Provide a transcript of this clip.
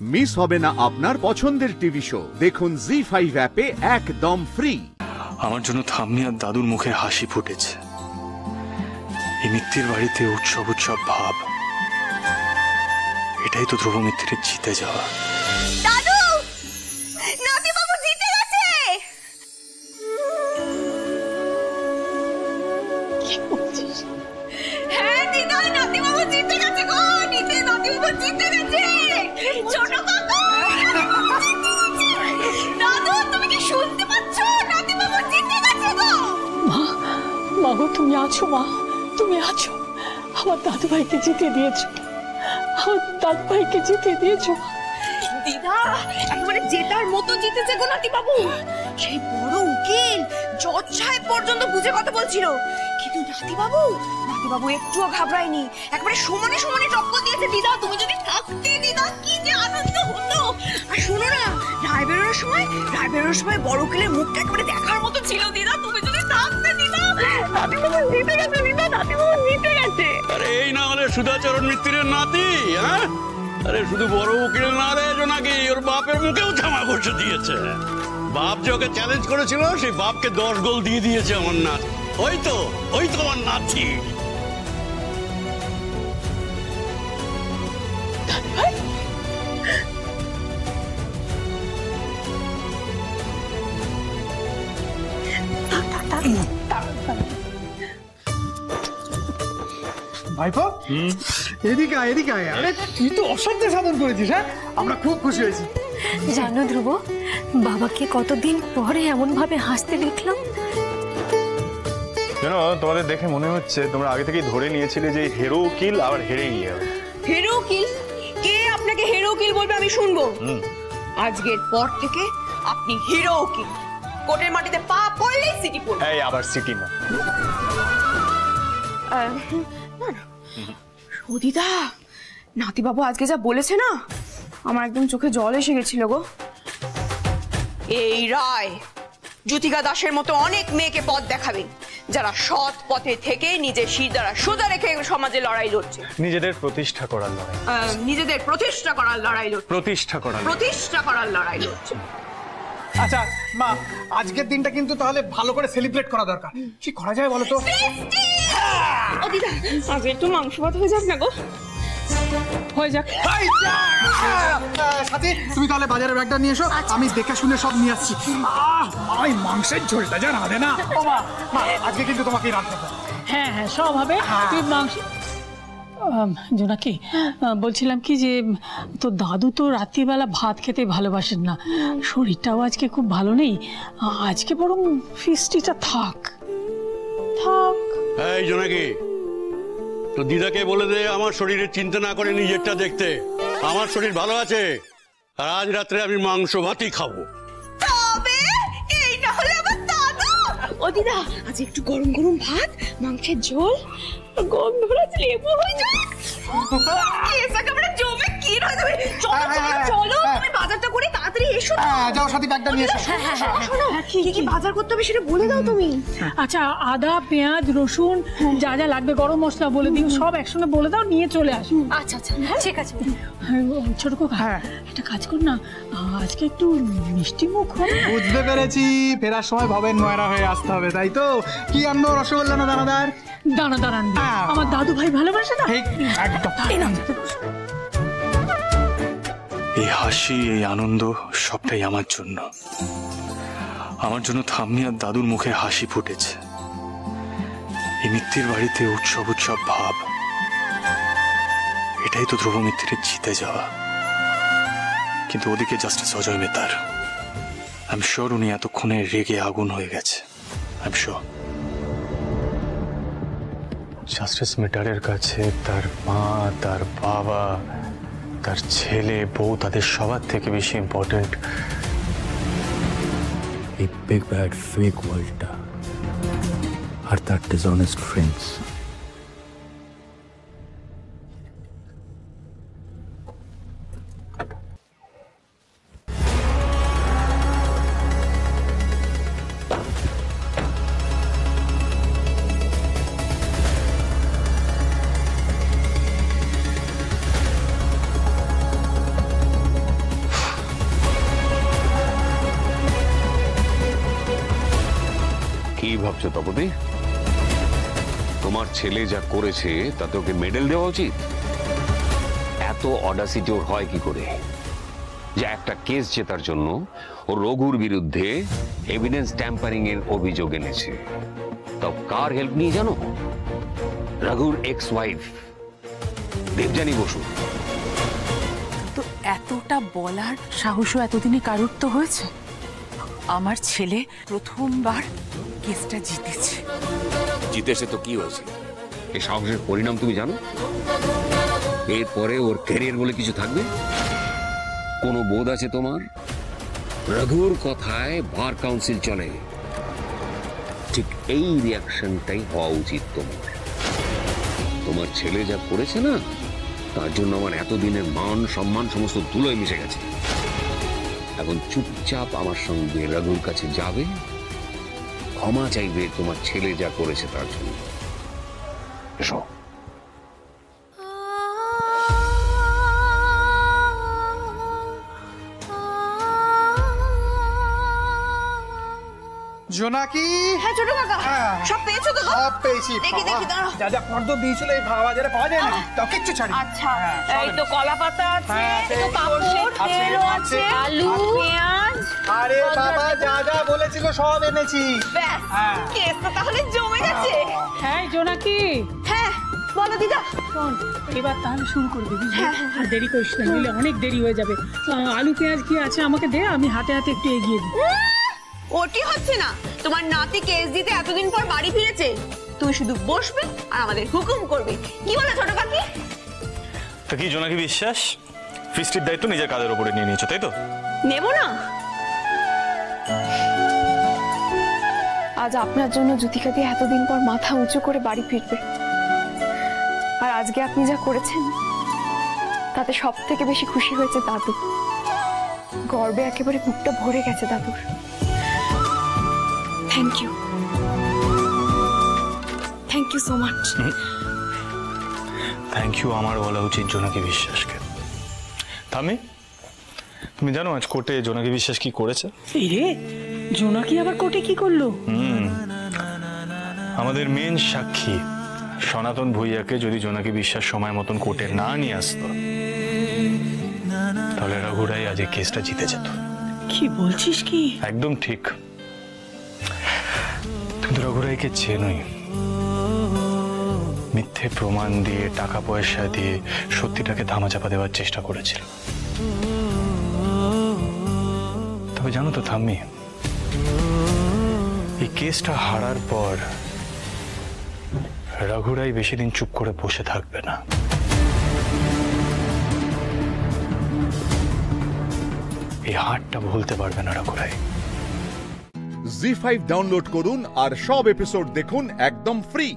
Miss হবে না আপনার পছন্দের টিভি শো। দেখুন জি5 অ্যাপে একদম ফ্রি। আমার জন্য থামনি আর দাদুর মুখে হাসি ফুটেছে। এই মিত্তির বাড়িতে উৎসব উৎসব ভাব, এটাই তো ধ্রুব মিত্তিরের জিতে যাওয়া। দাদু, নাতি বাবু জিতে গেছে। হ্যাঁ দিদা, নাতি বাবু জিতে গেছে গো। নাতি বাবু জিতে গেছে। ছোট কাকু, দাদু তুমি কি শুনতে পাচ্ছ? নাতি বাবু জিতে গেছে গো। মা গো, তুমি আছো? মা তুমি আছো? আমার দাদু ভাইকে জিতে দিয়েছো, আমার দাদু ভাইকে জিতে দিয়েছো। দিদা একেবারে জেতার মতো জিতেছে গো নাতি বাবু। সেই বড় উকিল জজ সাহেব পর্যন্ত বুঝে কথা বলছিল, কিন্তু নাতি বাবু একটুও ঘাবড়ায়নি, একেবারে সমানে সমানে টক্কর দিয়েছে। দিদা তুমি যদি থাকতে, দিদা কি যে আনন্দ হতো। আর শোনো না, রায় বেরোনোর সময় বড় উকিলের মুখটা একেবারে দেখার মতো ছিল। দিদা তুমি যদি থাকতে, দিদা নাতি বাবু জিতে গেছে। দিদা নাতি বাবু জিতে গেছে। আরে এই না হলে সুধাচরণ মিত্তিরের নাতি। হ্যাঁ, আরে শুধু বড় উকিল না রে জোনাকি, ওর বাপের মুখেও থামা বসে দিয়েছে। বাপ যে ওকে চ্যালেঞ্জ করেছিল, সেই বাপকে 10 গোল দিয়ে দিয়েছে আমার নাতি। ওই তো আমার নাতি। ভাইপো, এদিকে আয়। আরে তুই তো অসাধ্য সাধন করেছিস। হ্যাঁ, আমরা খুব খুশি হয়েছি। জানো ধ্রুব, বাবাকে কতদিন পরে এমন ভাবে হাসতে দেখলাম। জানো, তোমাদের দেখে মনে হচ্ছে তোমরা আগে থেকেই ধরে নিয়েছিলে যে হিরো উকিল আবার হেরে গিয়ে যাবে। হিরো উকিল? কে আপনাকে হিরো উকিল বলবে আমি শুনবো? আজকের পর থেকে আপনি হিরো উকিল। কোর্টের মাটিতে পা পড়লেই সিটি পড়বে। এই আবার সিটি না। সদিদা, নাতিবাবু আজকে যা বলেছে না, আমার একদম চোখে জল এসে গেছিল গো। এই রায় জ্যোতিকা দাসের মতো অনেক মেয়েকে পথ দেখাবে, যারা সৎ পথে থেকে নিজের শির দ্বারা সোজা রেখে সমাজে লড়াই লড়ছে। নিজেদের প্রতিষ্ঠা করার লড়াই। নিজেদের প্রতিষ্ঠা করার লড়াই লড়ছে। প্রতিষ্ঠা করার লড়াই লড়ছে। আচ্ছা মা, আজকের দিনটা কিন্তু তাহলে ভালো করে সেলিব্রেট করা দরকার। কি করা যায় বলো তো? ও দিদা, আজ একটু মাংস ভাত হয়ে যাক না গো। হয়ে যাক। সাথী, তুমি তাহলে বাজারের ব্যাগটা নিয়ে এসো, আমি দেখে শুনে সব নিয়ে আসছি। ওই মাংসের ঝোলটা যা রাঁধে না। ও মা, আজকে কিন্তু তোমাকেই রাঁধতে হবে। হ্যাঁ সব হবে। তুই মাংস। জোনাকি, বলছিলাম কি যে তো দাদু তো রাত্রিবেলা ভাত খেতে ভালোবাসেন না, শরীরটাও আজকে খুব ভালো নেই। আজকে বরং ফিস্টিটা থাক। এই জোনাকি, তো দিদাকে বলে দে আমার শরীরের চিন্তা না করে নিজেরটা দেখতে। আমার শরীর ভালো আছে, আর আজ রাত্রে আমি মাংস ভাতই খাবো। তবে এই না হলে আমার দাদু। ও দিদা, আজ একটু গরম গরম ভাত, মাংসের ঝোল, গন্ধরাজ লেবু হয়ে যাক। একেবারে জমে কি হয়ে যাবে। চলো তুমি বাজারটা করে তাড়াতাড়ি এসো। যাও সাথী, ব্যাগটা নিয়ে এসো। শোনো, কি বাজার করতে হবে সেটা বলে দাও তুমি। আচ্ছা, আদা, পেঁয়াজ, রসুন, যা যা লাগবে, গরম মশলা বলে দিও, সব একসঙ্গে বলে দাও, নিয়ে চলে আসো। আচ্ছা ঠিক আছে। ছোট কাকা, একটা কাজ কর না, আজকে একটু মিষ্টি মুখ হবে। বুঝতে পেরেছি, ফেরার সময় ভবের নয়রা হয়ে আসতে হবে, তাই তো? কি আনবো, রসগোল্লা না দানাদার? দানাদার আমার দাদু ভাই ভালোবাসে না। এই হাসি, এই আনন্দ সবটাই আমার জন্য। আমার জন্য থামনি আর দাদুর মুখে হাসি ফুটেছে। এই মিত্তির বাড়িতে উৎসব উৎসব ভাব, এটাই তো ধ্রুব মিত্তিরের জিতে যাওয়া। কিন্তু ওদিকে জাস্টিস অজয় মেহতার, আই এম শিওর উনি এতক্ষণে রেগে আগুন হয়ে গেছে। আই এম শিওর জাস্টিস মেটারের কাছে তার মা, তার বাবা, তার ছেলে, বউ, তাদের সবার থেকে বেশি ইম্পর্টেন্ট এই বিগ ব্যাড ফেক ওয়ার্ল্ডটা আর তার ডিসঅনেস্ট ফ্রেন্ডস। ভাবছো তপতি? তোমার ছেলে যা করেছে তাতে ওকে মেডেল দেওয়া উচিত? এত অডাসিটি ওর হয় কি করে যে একটা কেস জেতার জন্য ও রঘুর বিরুদ্ধে এভিডেন্স ট্যাম্পারিং এর অভিযোগ এনেছে? তাও কার হেল্প নিয়ে জানো? রঘুর এক্স ওয়াইফ দেবযানী বসু। তো এতটা বলার সাহসও এতদিনে কারুর তো হয়েছে? আমার ছেলে প্রথমবার কেসটা জিতেছে। জিতেছে তো কি হয়েছে? এই সাহসের পরিণাম তুমি জানো? এরপরে ওর ক্যারিয়ার বলে কিছু থাকবে? কোনো বোধ আছে তোমার? রঘুর কথায় বার কাউন্সিল চলে, ঠিক এই রিয়াকশনটাই হওয়া উচিত তোমার। তোমার ছেলে যা করেছে না, তার জন্য আমার এতদিনের মান সম্মান সমস্ত ধুলোয় মিশে গেছে। এখন চুপচাপ আমার সঙ্গে রঘুর কাছে যাবে, ক্ষমা চাইবে তোমার ছেলে যা করেছে তার জন্য। এসো। জোনাকি। হ্যাঁ ছোট কাকা, সব পেয়েছো তো? সব পেয়েছি। দেখি দেখি দাঁড়াও। যা যা ফর্দ দিয়েছিল এই বাজারে পাওয়া যায় না, তাও কিচ্ছু ছাড়ি। আচ্ছা, এই তো কলা পাতা আছে, এই তো পাপড় আছে, আলু, পেঁয়াজ। আরে বাবা যা যা বলেছিল সব এনেছি। ব্যাস, কেস তো তাহলে জমে গেছে। হ্যাঁ জোনাকি। হ্যাঁ বলো দিদা। শোন, এবার তাহলে শুরু করে দিবি, আর দেরি করিস না, নইলে অনেক দেরি হয়ে যাবে। আলু পেঁয়াজ কি আছে আমাকে দে, আমি হাতে হাতে একটু এগিয়ে দিই। ওটি হচ্ছে না, তোমার নাতি কেস দিতে এতদিন পর বাড়ি ফিরেছে, তুই শুধু বসবে আর আমাদের হুকুম করবে। কি বলে ছোট কাকি? তো কি জোনাকি বিশ্বাস ফিস্টির দায়িত্ব নিজের কাঁধের উপরে নিয়ে নিয়েছো, তাই তো? নেব না। আজ আপনার জন্য জ্যোতিকাদি এতদিন পর মাথা উঁচু করে বাড়ি ফিরবে, আর আজকে আপনি যা করেছেন তাতে সব থেকে বেশি খুশি হয়েছে দাদু। গর্বে একেবারে বুকটা ভরে গেছে দাদুর। Thank you, thank you so much. Thank you আমার বলা উচিত জোনাকি বিশ্বাসকে। থামি, তুমি জানো আজ কোর্টে জোনাকি বিশ্বাস কি করেছে? এই রে, জোনাকি আবার কোর্টে কি করলো? আমাদের মেন সাক্ষী সনাতন ভূঁইয়াকে যদি জোনাকি বিশ্বাস সময় মতন কোর্টে না নিয়ে আসতো, তাহলে রঘুরাই আজ এই কেসটা জিতে যেত। কি বলছিস কি? একদম ঠিক। তুমি রঘুরাইকে চেনোই, মিথ্যে প্রমাণ দিয়ে টাকা পয়সা দিয়ে সত্যিটাকে ধামাচাপা দেওয়ার চেষ্টা করেছিল। তবে জানো তো থাম্মি, এই কেসটা হারার পর রঘুরাই বেশি দিন চুপ করে বসে থাকবে না। এই হারটা ভুলতে পারবে না রঘুরাই। জি5 ডাউনলোড করুন আর সব এপিসোড দেখুন একদম ফ্রি।